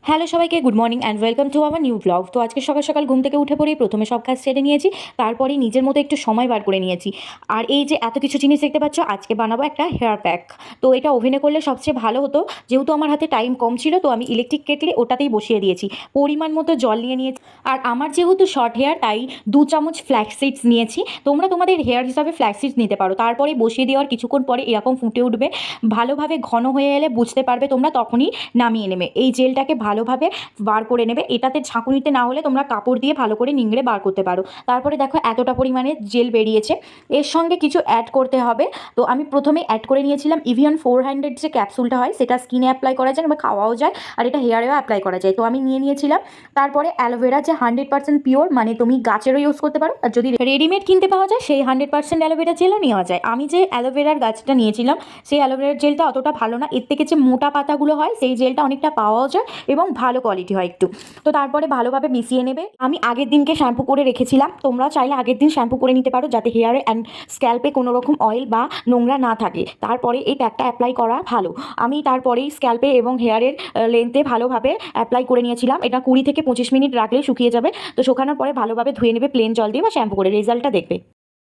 Hello সবাইকে, good morning and welcome to our new blog. তো আজকে সকাল সকাল ঘুম থেকে উঠে পড়েই প্রথমে সব কাজ সেরে নিয়েছি, তারপরেই নিজের মতো একটু সময় বার করে নিয়েছি। আর এই যে এত কিছু জিনিস দেখতে পাচ্ছ, আজকে বানাবো একটা হেয়ার প্যাক। তো এটা ওভেনে করলে সবচেয়ে ভালো হতো, যেহেতু আমার হাতে টাইম কম ছিল তো আমি ইলেকট্রিক কেটলে ওটাতেই বসিয়ে দিয়েছি। পরিমাণ মতো জল নিয়ে নিয়েছি, আর আমার যেহেতু শর্ট হেয়ার তাই 2 চামচ ফ্ল্যাক্স সিডস নিয়েছি। তোমরা তোমাদের হেয়ার হিসাবে ফ্ল্যাক্স সিডস নিতে পারো। তারপরে বসিয়ে দেওয়ার কিছুক্ষণ পরে এরকম ফুটে উঠবে, ভালোভাবে ঘন হয়ে এলে বুঝতে পারবে তোমরা, তখনই নামিয়ে নেবে। এই জেলটাকে ভালোভাবে বার করে নেবে। এটাতে ঝাঁকুনিতে না হলে তোমরা কাপড় দিয়ে ভালো করে নিংড়ে বার করতে পারো। তারপরে দেখো এতটা পরিমাণে জেল বেরিয়েছে। এর সঙ্গে কিছু অ্যাড করতে হবে। তো আমি প্রথমে অ্যাড করে নিয়েছিলাম ইভিয়ন 400 যে ক্যাপসুলটা হয়, সেটা স্কিনে অ্যাপ্লাই করা যায় বা খাওয়াও যায়, আর এটা হেয়ারেও অ্যাপ্লাই করা যায়। তো আমি নিয়েছিলাম। তারপরে অ্যালোভেরা যে 100% পিওর, মানে তুমি গাছেরও ইউজ করতে পারো, আর যদি রেডিমেড কিনতে পাওয়া যায় সেই 100% অ্যালোভেরা জেলও নেওয়া যায়। আমি যে অ্যালোভেরার গাছটা নিয়েছিলাম সেই অ্যালোভেরার জেলটা অতটা ভালো না, এর থেকে যে মোটা পাতাগুলো হয় সেই জেলটা অনেকটা পাওয়াও যায় এবং ভালো কোয়ালিটি হয় একটু। তো তারপরে ভালোভাবে মিশিয়ে নেবে। আমি আগের দিনকে শ্যাম্পু করে রেখেছিলাম, তোমরা চাইলে আগের দিন শ্যাম্পু করে নিতে পারো, যাতে হেয়ারে অ্যান্ড স্ক্যাল্পে কোনো রকম অয়েল বা নোংরা না থাকে। তারপরে এই প্যাকটা অ্যাপ্লাই করা ভালো। আমি তারপরেই স্ক্যাল্পে এবং হেয়ারের লেন্থে ভালোভাবে অ্যাপ্লাই করে নিয়েছিলাম। এটা 20 থেকে 25 মিনিট রাখলে শুকিয়ে যাবে। তো শুকানোর পরে ভালোভাবে ধুয়ে নেবে প্লেন জল দিয়ে বা শ্যাম্পু করে, রেজাল্টটা দেখবে।